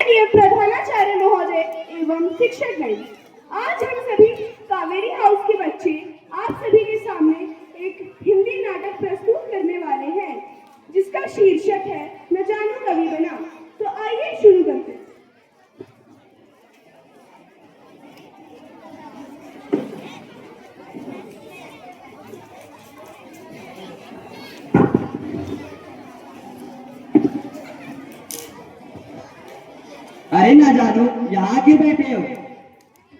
माननीय प्रधानाचार्य महोदय एवं शिक्षकगण, आज हम सभी कावेरी हाउस के बच्चे आप सभी के सामने एक हिंदी नाटक प्रस्तुत करने वाले हैं, जिसका शीर्षक है न जानू कवि बना। तो आइए शुरू करते हैं। अरे ना जानू, यहाँ क्यों बैठे हो?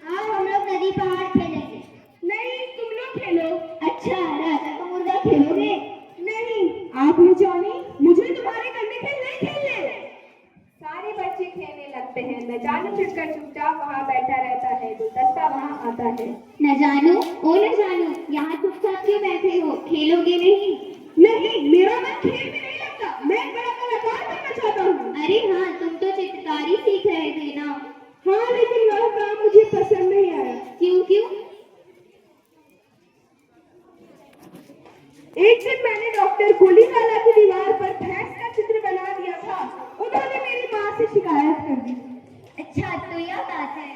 आओ हम लोग नदी पहाड़ खेलेंगे। नहीं, तुम लोग खेलो। अच्छा, राजा का मुर्गा खेलोगे? नहीं, आप न जाने, मुझे तुम्हारे करने खेल नहीं खेलने। सारे बच्चे खेलने लगते हैं। न जानू छिपकर चुपचाप वहाँ बैठा रहता है, गुलदस्ता वहाँ आता है। न जानू, ओ न जानू, यहाँ चुपचाप क्यों बैठे हो? खेलोगे नहीं? नहीं, मेरा मन खेल में नहीं लगता। मैं एक बड़ा कलाकार बनना चाहता हूँ। अरे हाँ, तुम तो चित्रकारी सीख रहे थे ना? हाँ, लेकिन वह काम मुझे पसंद नहीं आया। क्यों क्यों? एक दिन मैंने डॉक्टर गोलीकाला की दीवार पर भैंस का चित्र बना दिया था। उन्होंने मेरी माँ से शिकायत कर दी। अच्छा, तो यह बात है।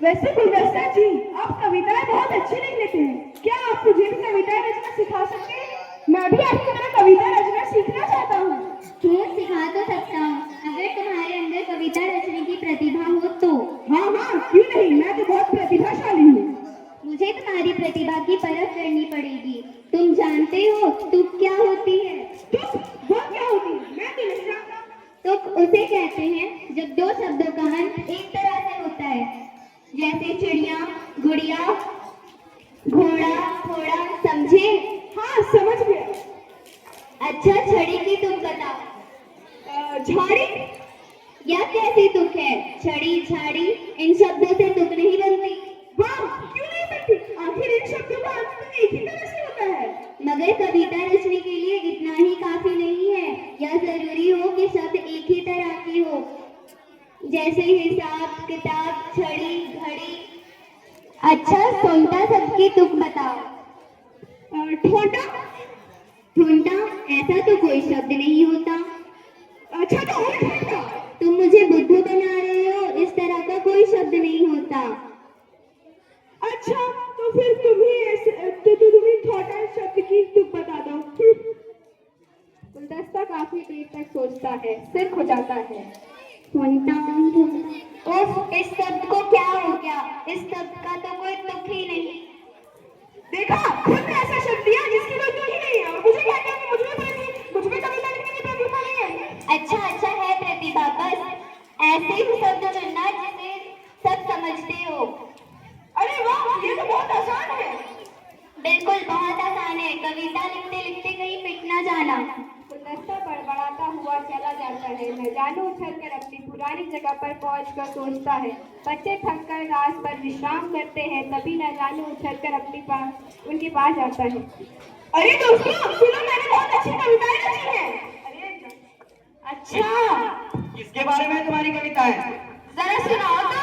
वैसे गुलदस्ता जी, आप कविताएं बहुत अच्छी लिख लेते हैं। क्या आप मुझे भी कविताएं रचना सिखा सकते हैं? मैं भी आपकी तरह कविता रचना सीखना चाहता हूँ। क्यों, सिखा तो सकता हूँ, अगर तुम्हारे अंदर कविता रचने की प्रतिभा हो तो। हाँ हाँ, क्यों नहीं, मैं तो बहुत प्रतिभाशाली हूँ। मुझे तुम्हारी प्रतिभा की परख करनी पड़ेगी। तुम जानते हो तुक क्या होती है? तुक? वो क्या होती है? मैं तो नहीं जानता। तुक उसे कहते हैं जब दो शब्दों का अंत एक तरह से होता है, जैसे चिड़िया, गुड़िया, घोड़ा, घोड़ा, समझे? हाँ, समझ गया। अच्छा, छड़ी की तुक बताओ। झाड़ी? यह कैसी तुक है? छड़ी, झाड़ी, इन शब्दों से तुक नहीं बनती। वाह, क्यों नहीं बनती? आखिर इन शब्दों का अर्थ तो एक ही तरह से होता है। मगर कविता रचने के लिए इतना ही काफी नहीं है। यह जरूरी हो कि शब्द एक ही तरह के हो, जैसे हिसाब, किताब, छड़ी, घड़ी। अच्छा, सोंटा शब्द की तुक बताओ। ठोंटा? ठूंटा? ऐसा तो कोई शब्द नहीं होता। अच्छा, तो और ठोंटा? तुम मुझे बुद्धू बना रहे हो, इस तरह का कोई शब्द नहीं होता। अच्छा, तो फिर तुम ही ठोंटा शब्द की तुक बता दो। गुलदस्ता काफी देर तक सोचता है, सिर खुजाता है। ठूंटा, उफ, इस शब्द को क्या हो गया? इस शब्द का तो कोई तुक ही नहीं। देखा, खुद ने ऐसा शब्द दिया जिसकी कोई तुक ही नहीं है, और मुझे कहते हैं कि मुझ में कविता लिखने की प्रतिभा नहीं है। अच्छा अच्छा है प्रतिभा, बस ऐसे ही शब्द चुनना जिसे सब समझते हो। अरे वाह, ये तो बहुत आसान है। बिल्कुल बहुत आसान है। कविता लिखते लिखते कहीं मिट ना जाना। गुलदस्ता बड़बड़ाता हुआ चला जाता है। न जानू उछलकर अपनी पुरानी जगह पर पहुंचकर सोचता है। बच्चे थक कर घास पर विश्राम करते हैं, तभी न जानू उछलकर उनके पास जाता है। अरे दोस्तों, सुनो, मैंने बहुत अच्छी कविताएं लिखी हैं। अच्छा, किसके बारे में तुम्हारी कविता है? जरा सुनाओ तो।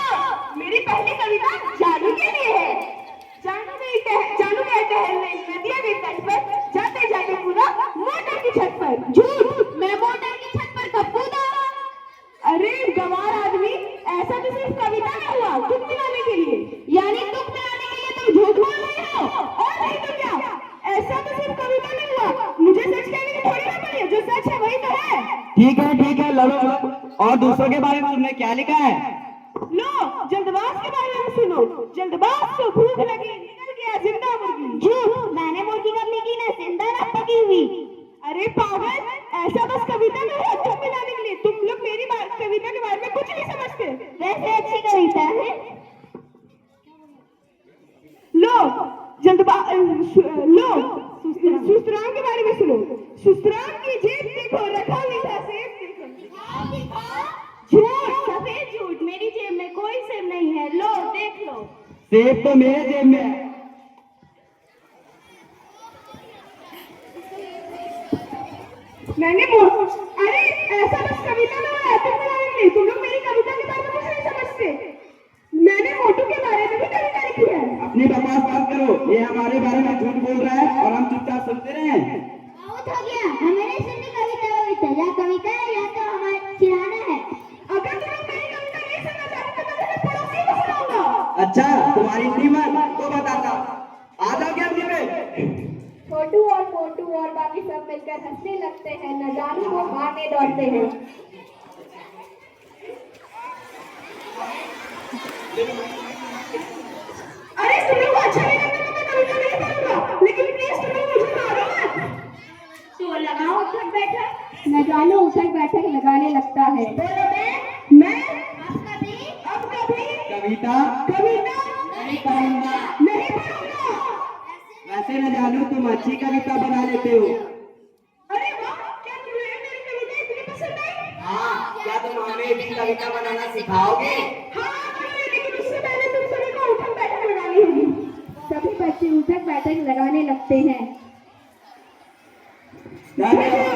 मेरी पहली कविता जानू के लिए है। जानू गए टहलने नदिया के तट पर, जाते जाते कूदा मोटर की छत पर। झूठ, मैं मोटर की छत पर कब कूदा? अरे गवार आदमी, ऐसा तो सिर्फ कविता में हुआ, तुक मिलाने के लिए। यानी तुक मिलाने के लिए तुम झूठ बोल रहे हो, और नहीं तो क्या? ऐसा तो सिर्फ कविता में हुआ, मुझे सच कहने की थोड़ी ना पड़ी है। जो सच है वही तो है। ठीक है, लड़ो। और दूसरों के बारे में तुमने क्या लिखा है? लो, जल्दबाज के बारे में सुनो। जल्दबाज को भूख लगी, निकल गया जिंदा मुर्गी। झूठ, मैंने मुर्गी कब लिखी ना, जिंदा ना पकी हुई। अरे पागल, ऐसा बस कविता में हुआ तुक मिलाने के लिए। तुम लोग मेरी कविता के बारे में कुछ नहीं समझते। वैसे अच्छी कविता है। लो, सुस्तराम के बारे में सुनो। सुस्तराम की जेब देखो, रखा मीठा सेब देखो। झूठ, सफेद झूठ, मेरी जेब में कोई सेब नहीं है। लो, देख लो। सेब तो मेरे जेब में है। अरे ऐसा बस कविता में हुआ, तुम मिलाने के लिए। तुम लोग मेरी कविता के बारे में कुछ नहीं समझते। मैंने मोटू के बारे में भी कविता लिखी है। अपनी बकवास बात करो, ये हमारे बारे में झूठ बोल रहा है और हम चुपचाप सुनते रहे। बहुत हो गया, हमें नहीं सुननी कविता। या कविता है या तो हमारा चिढ़ाना है। अगर तुम्हारी नीमत तो बताता। आ जाओ गेंदे पे। छोटू और मोटू और बाकी सब मिलकर हंसने लगते हैं। न जानू को मारने दौड़ते हैं। अरे तुम्हें वो अच्छा नहीं लगता तो मैं कविता नहीं पढ़ूंगा, लेकिन प्लीज तुम्हें मुझे मारो मत। तो लगाओ उठक बैठक। न जानू उठक बैठक लगाने लगता है। बोलो मैं अब कभी कविता कविता नहीं पढ़ूंगा। नहीं पढ़ूंगा। वैसे न जानू तुम अच्छी कविता बना लेते हो। अरे वाह, क्या तुम्हें मेरी कविता इतनी पसंद आई? हाँ, क्या तुम हमें भी कविता बनाना सिखाओगे? हाँ लेकिन उससे पहले तुम सभी को उठक बैठक लगानी होगी। सभी बच्चे उठक बैठक लगाने लगते हैं। धन्यवाद।